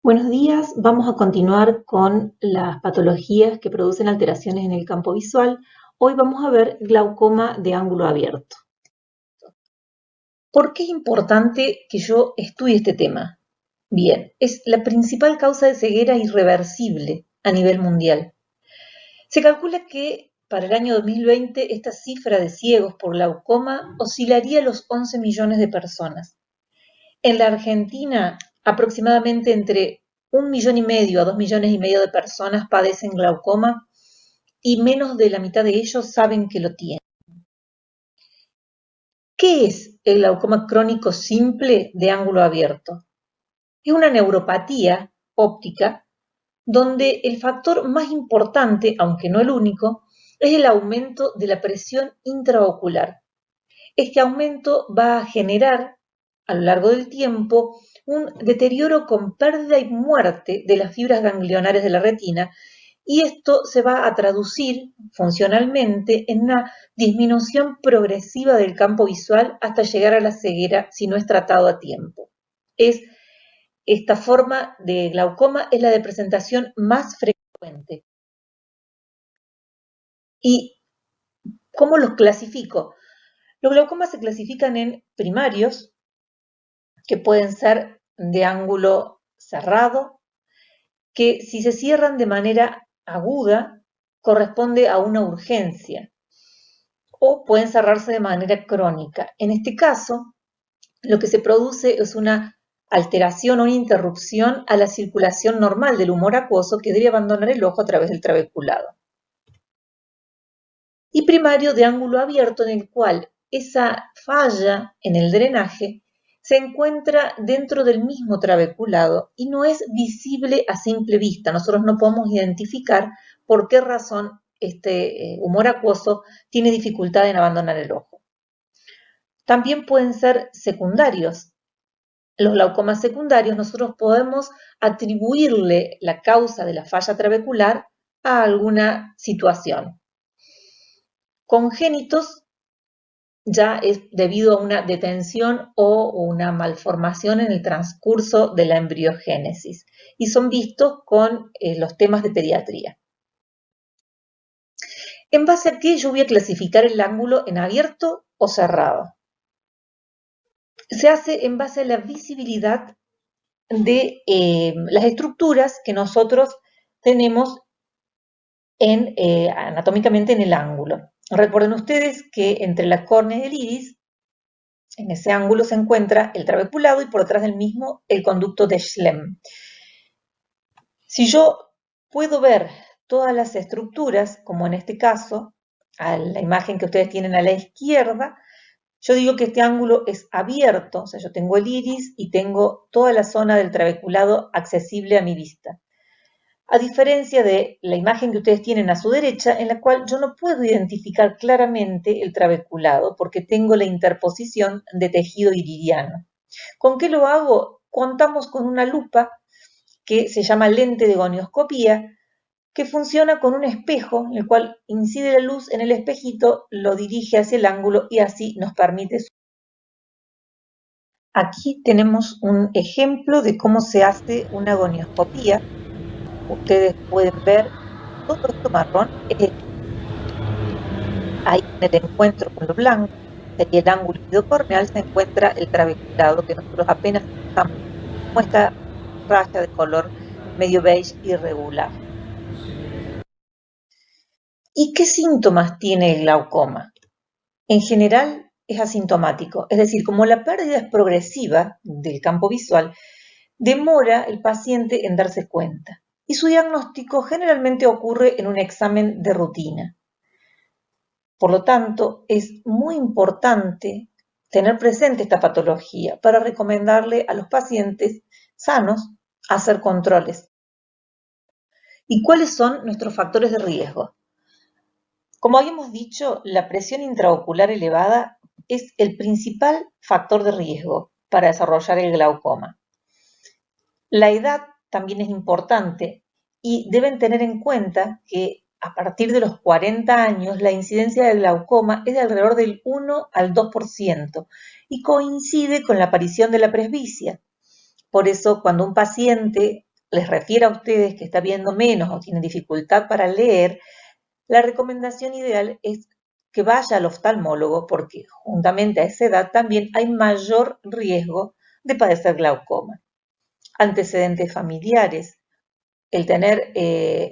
Buenos días, vamos a continuar con las patologías que producen alteraciones en el campo visual. Hoy vamos a ver glaucoma de ángulo abierto. ¿Por qué es importante que yo estudie este tema? Bien, es la principal causa de ceguera irreversible a nivel mundial. Se calcula que para el año 2020 esta cifra de ciegos por glaucoma oscilaría a los 11 millones de personas. En la Argentina, aproximadamente entre 1,5 millones a 2,5 millones de personas padecen glaucoma y menos de la mitad de ellos saben que lo tienen. ¿Qué es el glaucoma crónico simple de ángulo abierto? Es una neuropatía óptica donde el factor más importante, aunque no el único, es el aumento de la presión intraocular. Este aumento va a generar a lo largo del tiempo un deterioro con pérdida y muerte de las fibras ganglionares de la retina, y esto se va a traducir funcionalmente en una disminución progresiva del campo visual hasta llegar a la ceguera si no es tratado a tiempo. Esta forma de glaucoma es la de presentación más frecuente. ¿Y cómo los clasifico? Los glaucomas se clasifican en primarios, que pueden ser de ángulo cerrado, que si se cierran de manera aguda, corresponde a una urgencia, o pueden cerrarse de manera crónica. En este caso, lo que se produce es una alteración o una interrupción a la circulación normal del humor acuoso que debe abandonar el ojo a través del trabeculado. Y primario de ángulo abierto, en el cual esa falla en el drenaje se encuentra dentro del mismo trabeculado y no es visible a simple vista. Nosotros no podemos identificar por qué razón este humor acuoso tiene dificultad en abandonar el ojo. También pueden ser secundarios. Los glaucomas secundarios nosotros podemos atribuirle la causa de la falla trabecular a alguna situación. Congénitos ya es debido a una detención o una malformación en el transcurso de la embriogénesis y son vistos con los temas de pediatría. ¿En base a qué yo voy a clasificar el ángulo en abierto o cerrado? Se hace en base a la visibilidad de las estructuras que nosotros tenemos anatómicamente en el ángulo. Recuerden ustedes que entre la córnea y el iris, en ese ángulo se encuentra el trabeculado y por detrás del mismo el conducto de Schlemm. Si yo puedo ver todas las estructuras, como en este caso, a la imagen que ustedes tienen a la izquierda, yo digo que este ángulo es abierto, o sea, yo tengo el iris y tengo toda la zona del trabeculado accesible a mi vista. A diferencia de la imagen que ustedes tienen a su derecha, en la cual yo no puedo identificar claramente el trabeculado porque tengo la interposición de tejido iridiano. ¿Con qué lo hago? Contamos con una lupa que se llama lente de gonioscopía, que funciona con un espejo, en el cual incide la luz en el espejito, lo dirige hacia el ángulo y así nos permite. Aquí tenemos un ejemplo de cómo se hace una gonioscopía. Ustedes pueden ver todo esto marrón, ahí en el encuentro con lo blanco, sería el ángulo corneal, se encuentra el trabeculado que nosotros apenas dibujamos como esta raya de color medio beige irregular. ¿Y qué síntomas tiene el glaucoma? En general es asintomático, es decir, como la pérdida es progresiva del campo visual, demora el paciente en darse cuenta y su diagnóstico generalmente ocurre en un examen de rutina. Por lo tanto, es muy importante tener presente esta patología para recomendarle a los pacientes sanos hacer controles. ¿Y cuáles son nuestros factores de riesgo? Como habíamos dicho, la presión intraocular elevada es el principal factor de riesgo para desarrollar el glaucoma. La edad también es importante y deben tener en cuenta que a partir de los 40 años la incidencia del glaucoma es de alrededor del 1 al 2% y coincide con la aparición de la presbicia. Por eso, cuando un paciente les refiere a ustedes que está viendo menos o tienen dificultad para leer, la recomendación ideal es que vaya al oftalmólogo porque juntamente a esa edad también hay mayor riesgo de padecer glaucoma. Antecedentes familiares. El tener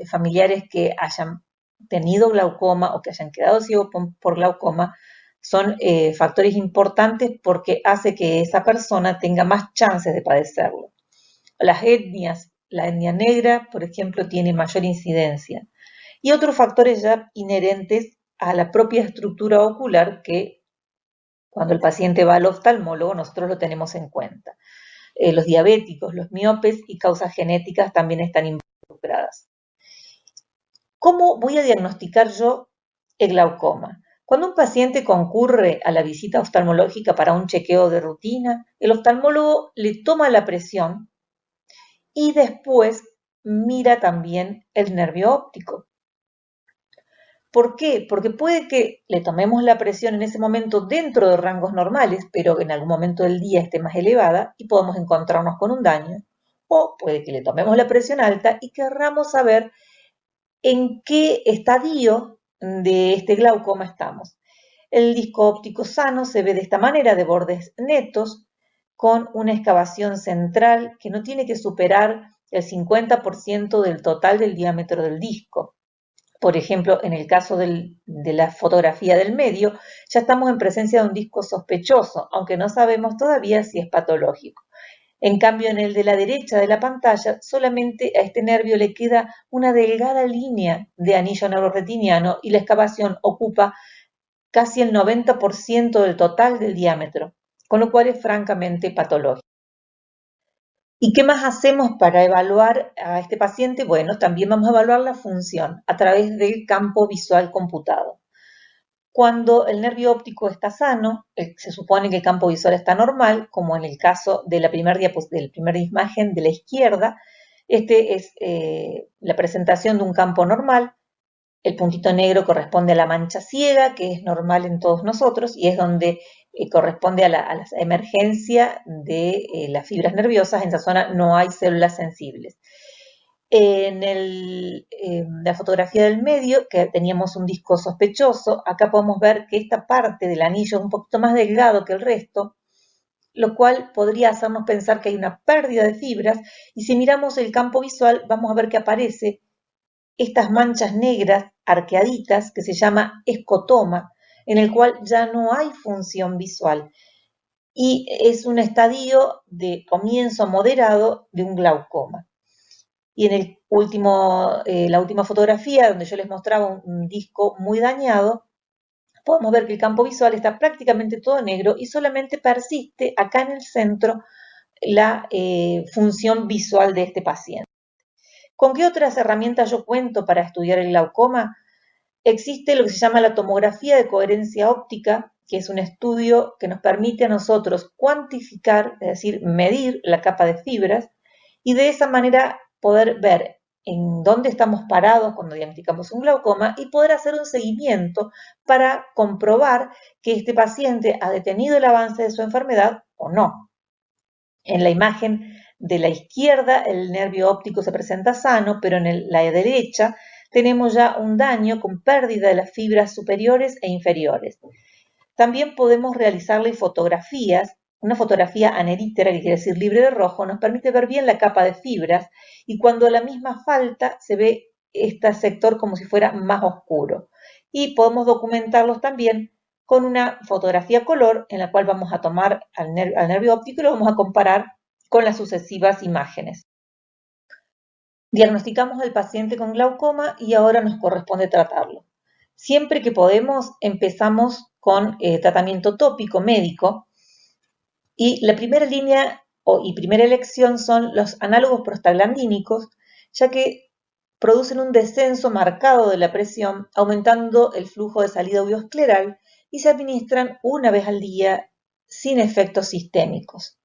familiares que hayan tenido glaucoma o que hayan quedado ciegos por glaucoma son factores importantes porque hace que esa persona tenga más chances de padecerlo. Las etnias, la etnia negra, por ejemplo, tiene mayor incidencia. Y otros factores ya inherentes a la propia estructura ocular que cuando el paciente va al oftalmólogo nosotros lo tenemos en cuenta. Los diabéticos, los miopes y causas genéticas también están involucradas. ¿Cómo voy a diagnosticar yo el glaucoma? Cuando un paciente concurre a la visita oftalmológica para un chequeo de rutina, el oftalmólogo le toma la presión y después mira también el nervio óptico. ¿Por qué? Porque puede que le tomemos la presión en ese momento dentro de rangos normales, pero en algún momento del día esté más elevada y podamos encontrarnos con un daño. O puede que le tomemos la presión alta y querramos saber en qué estadio de este glaucoma estamos. El disco óptico sano se ve de esta manera, de bordes netos, con una excavación central que no tiene que superar el 50% del total del diámetro del disco. Por ejemplo, en el caso de la fotografía del medio, ya estamos en presencia de un disco sospechoso, aunque no sabemos todavía si es patológico. En cambio, en el de la derecha de la pantalla, solamente a este nervio le queda una delgada línea de anillo neuroretiniano y la excavación ocupa casi el 90% del total del diámetro, con lo cual es francamente patológico. ¿Y qué más hacemos para evaluar a este paciente? Bueno, también vamos a evaluar la función a través del campo visual computado. Cuando el nervio óptico está sano, se supone que el campo visual está normal, como en el caso de la primera imagen de la izquierda. Este es la presentación de un campo normal. El puntito negro corresponde a la mancha ciega, que es normal en todos nosotros, y es donde corresponde a la emergencia de las fibras nerviosas. En esa zona no hay células sensibles. En la fotografía del medio, que teníamos un disco sospechoso, acá podemos ver que esta parte del anillo es un poquito más delgado que el resto, lo cual podría hacernos pensar que hay una pérdida de fibras, y si miramos el campo visual vamos a ver que aparece estas manchas negras arqueaditas que se llama escotoma, en el cual ya no hay función visual y es un estadio de comienzo moderado de un glaucoma. Y en la última fotografía, donde yo les mostraba un disco muy dañado, podemos ver que el campo visual está prácticamente todo negro y solamente persiste acá en el centro la función visual de este paciente. ¿Con qué otras herramientas yo cuento para estudiar el glaucoma? Existe lo que se llama la tomografía de coherencia óptica, que es un estudio que nos permite a nosotros cuantificar, es decir, medir la capa de fibras y de esa manera poder ver en dónde estamos parados cuando diagnosticamos un glaucoma y poder hacer un seguimiento para comprobar que este paciente ha detenido el avance de su enfermedad o no. En la imagen de la izquierda el nervio óptico se presenta sano, pero en la derecha tenemos ya un daño con pérdida de las fibras superiores e inferiores. También podemos realizarle fotografías. Una fotografía anerítera, que quiere decir libre de rojo, nos permite ver bien la capa de fibras y cuando la misma falta se ve este sector como si fuera más oscuro. Y podemos documentarlos también con una fotografía color en la cual vamos a tomar al nervio óptico y lo vamos a comparar con las sucesivas imágenes. Diagnosticamos al paciente con glaucoma y ahora nos corresponde tratarlo. Siempre que podemos empezamos con tratamiento tópico médico y la primera línea y primera elección son los análogos prostaglandínicos, ya que producen un descenso marcado de la presión, aumentando el flujo de salida uveoscleral y se administran una vez al día sin efectos sistémicos.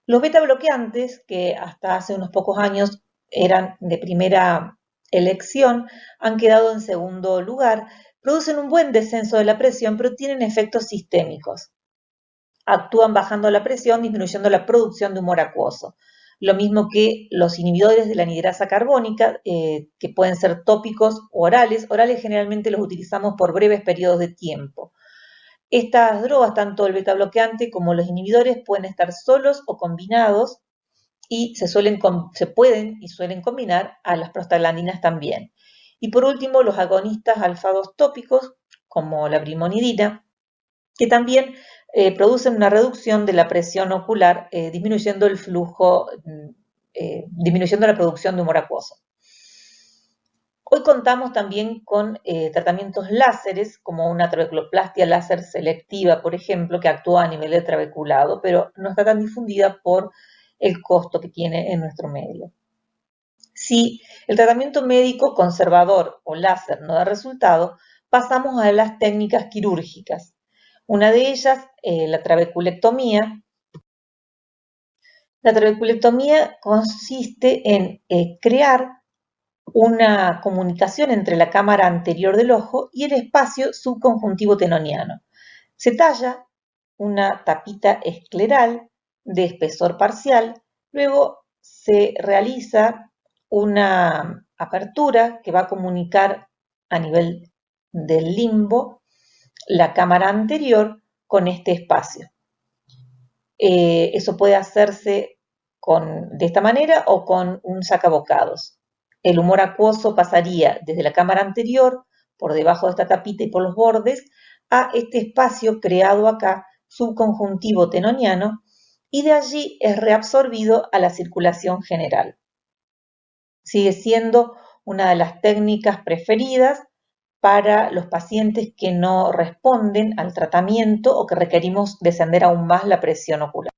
Los beta bloqueantes, que hasta hace unos pocos años eran de primera elección, han quedado en segundo lugar, producen un buen descenso de la presión, pero tienen efectos sistémicos. Actúan bajando la presión, disminuyendo la producción de humor acuoso. lo mismo que los inhibidores de la anhidrasa carbónica, que pueden ser tópicos o orales. Orales generalmente los utilizamos por breves periodos de tiempo. Estas drogas, tanto el betabloqueante como los inhibidores, pueden estar solos o combinados y se pueden y suelen combinar a las prostaglandinas también. Y por último, los agonistas alfa-2 tópicos, como la brimonidina, que también producen una reducción de la presión ocular, disminuyendo el flujo, disminuyendo la producción de humor acuoso. Hoy contamos también con tratamientos láseres, como una trabeculoplastia láser selectiva, por ejemplo, que actúa a nivel de trabeculado, pero no está tan difundida por el costo que tiene en nuestro medio. Si el tratamiento médico conservador o láser no da resultado, pasamos a las técnicas quirúrgicas. Una de ellas, la trabeculectomía. La trabeculectomía consiste en crear una comunicación entre la cámara anterior del ojo y el espacio subconjuntivo tenoniano. Se talla una tapita escleral de espesor parcial, luego se realiza una apertura que va a comunicar a nivel del limbo la cámara anterior con este espacio. Eso puede hacerse de esta manera o con un sacabocados. El humor acuoso pasaría desde la cámara anterior, por debajo de esta tapita y por los bordes, a este espacio creado acá, subconjuntivo tenoniano, y de allí es reabsorbido a la circulación general. Sigue siendo una de las técnicas preferidas para los pacientes que no responden al tratamiento o que requerimos descender aún más la presión ocular.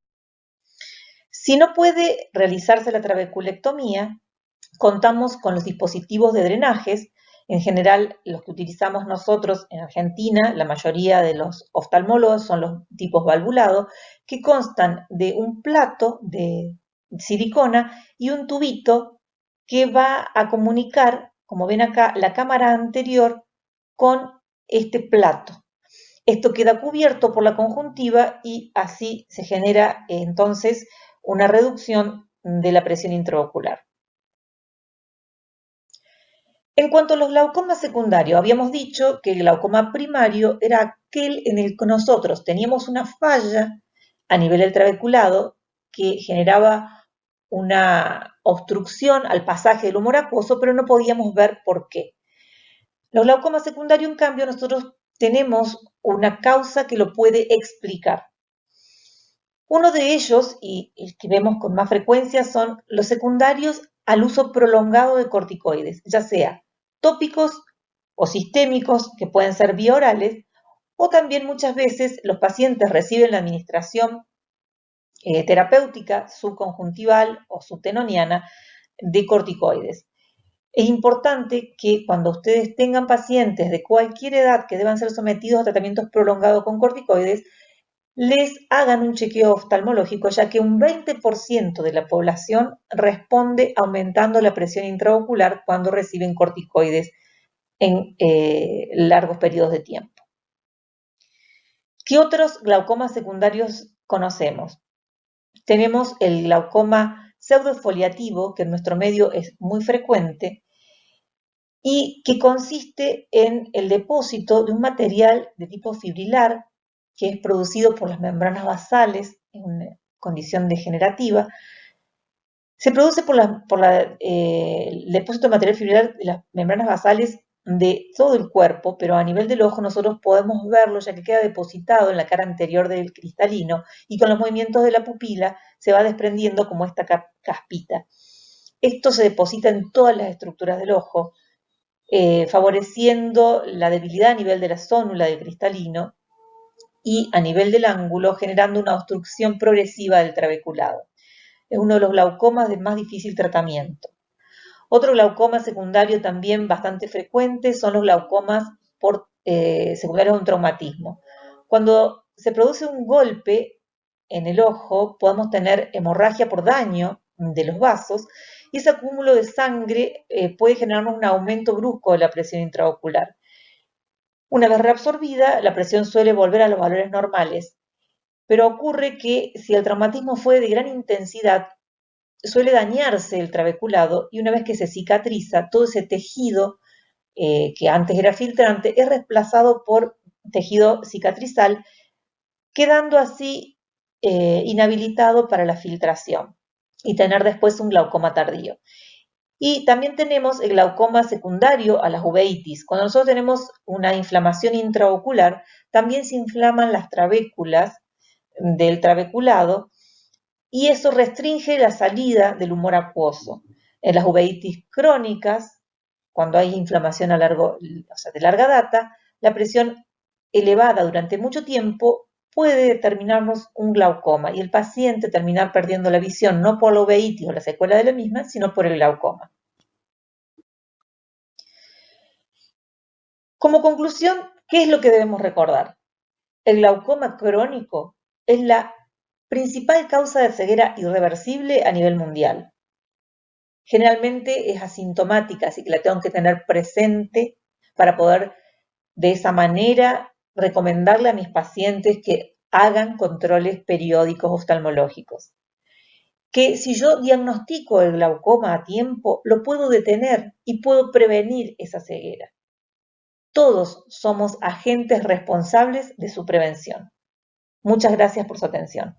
Si no puede realizarse la trabeculectomía, contamos con los dispositivos de drenajes, en general los que utilizamos nosotros en Argentina, la mayoría de los oftalmólogos son los tipos valvulados, que constan de un plato de silicona y un tubito que va a comunicar, como ven acá, la cámara anterior con este plato. Esto queda cubierto por la conjuntiva y así se genera entonces una reducción de la presión intraocular. En cuanto a los glaucomas secundarios, habíamos dicho que el glaucoma primario era aquel en el que nosotros teníamos una falla a nivel del trabeculado que generaba una obstrucción al pasaje del humor acuoso, pero no podíamos ver por qué. Los glaucomas secundarios, en cambio, nosotros tenemos una causa que lo puede explicar. Uno de ellos, y el que vemos con más frecuencia, son los secundarios al uso prolongado de corticoides, ya sea tópicos o sistémicos, que pueden ser biorales, o también muchas veces los pacientes reciben la administración terapéutica subconjuntival o subtenoniana de corticoides. Es importante que cuando ustedes tengan pacientes de cualquier edad que deban ser sometidos a tratamientos prolongados con corticoides, les hagan un chequeo oftalmológico, ya que un 20% de la población responde aumentando la presión intraocular cuando reciben corticoides en largos periodos de tiempo. ¿Qué otros glaucomas secundarios conocemos? Tenemos el glaucoma pseudoexfoliativo, que en nuestro medio es muy frecuente, y que consiste en el depósito de un material de tipo fibrilar que es producido por las membranas basales en una condición degenerativa. Se produce por el depósito de material fibrilar de las membranas basales de todo el cuerpo, pero a nivel del ojo nosotros podemos verlo ya que queda depositado en la cara anterior del cristalino y con los movimientos de la pupila se va desprendiendo como esta caspita. Esto se deposita en todas las estructuras del ojo, favoreciendo la debilidad a nivel de la zónula del cristalino y a nivel del ángulo, generando una obstrucción progresiva del trabeculado. Es uno de los glaucomas de más difícil tratamiento. Otro glaucoma secundario también bastante frecuente son los glaucomas secundarios de un traumatismo. Cuando se produce un golpe en el ojo, podemos tener hemorragia por daño de los vasos y ese acúmulo de sangre puede generarnos un aumento brusco de la presión intraocular. Una vez reabsorbida, la presión suele volver a los valores normales, pero ocurre que si el traumatismo fue de gran intensidad, suele dañarse el trabeculado y una vez que se cicatriza, todo ese tejido que antes era filtrante es reemplazado por tejido cicatrizal, quedando así inhabilitado para la filtración y tener después un glaucoma tardío. Y también tenemos el glaucoma secundario a las uveitis. Cuando nosotros tenemos una inflamación intraocular, también se inflaman las trabéculas del trabeculado y eso restringe la salida del humor acuoso. En las uveitis crónicas, cuando hay inflamación de larga data, la presión elevada durante mucho tiempo puede determinarnos un glaucoma y el paciente terminar perdiendo la visión no por la uveitis o la secuela de la misma, sino por el glaucoma. Como conclusión, ¿qué es lo que debemos recordar? El glaucoma crónico es la principal causa de ceguera irreversible a nivel mundial. Generalmente es asintomática, así que la tengo que tener presente para poder de esa manera recomendarle a mis pacientes que hagan controles periódicos oftalmológicos. Que si yo diagnostico el glaucoma a tiempo, lo puedo detener y puedo prevenir esa ceguera. Todos somos agentes responsables de su prevención. Muchas gracias por su atención.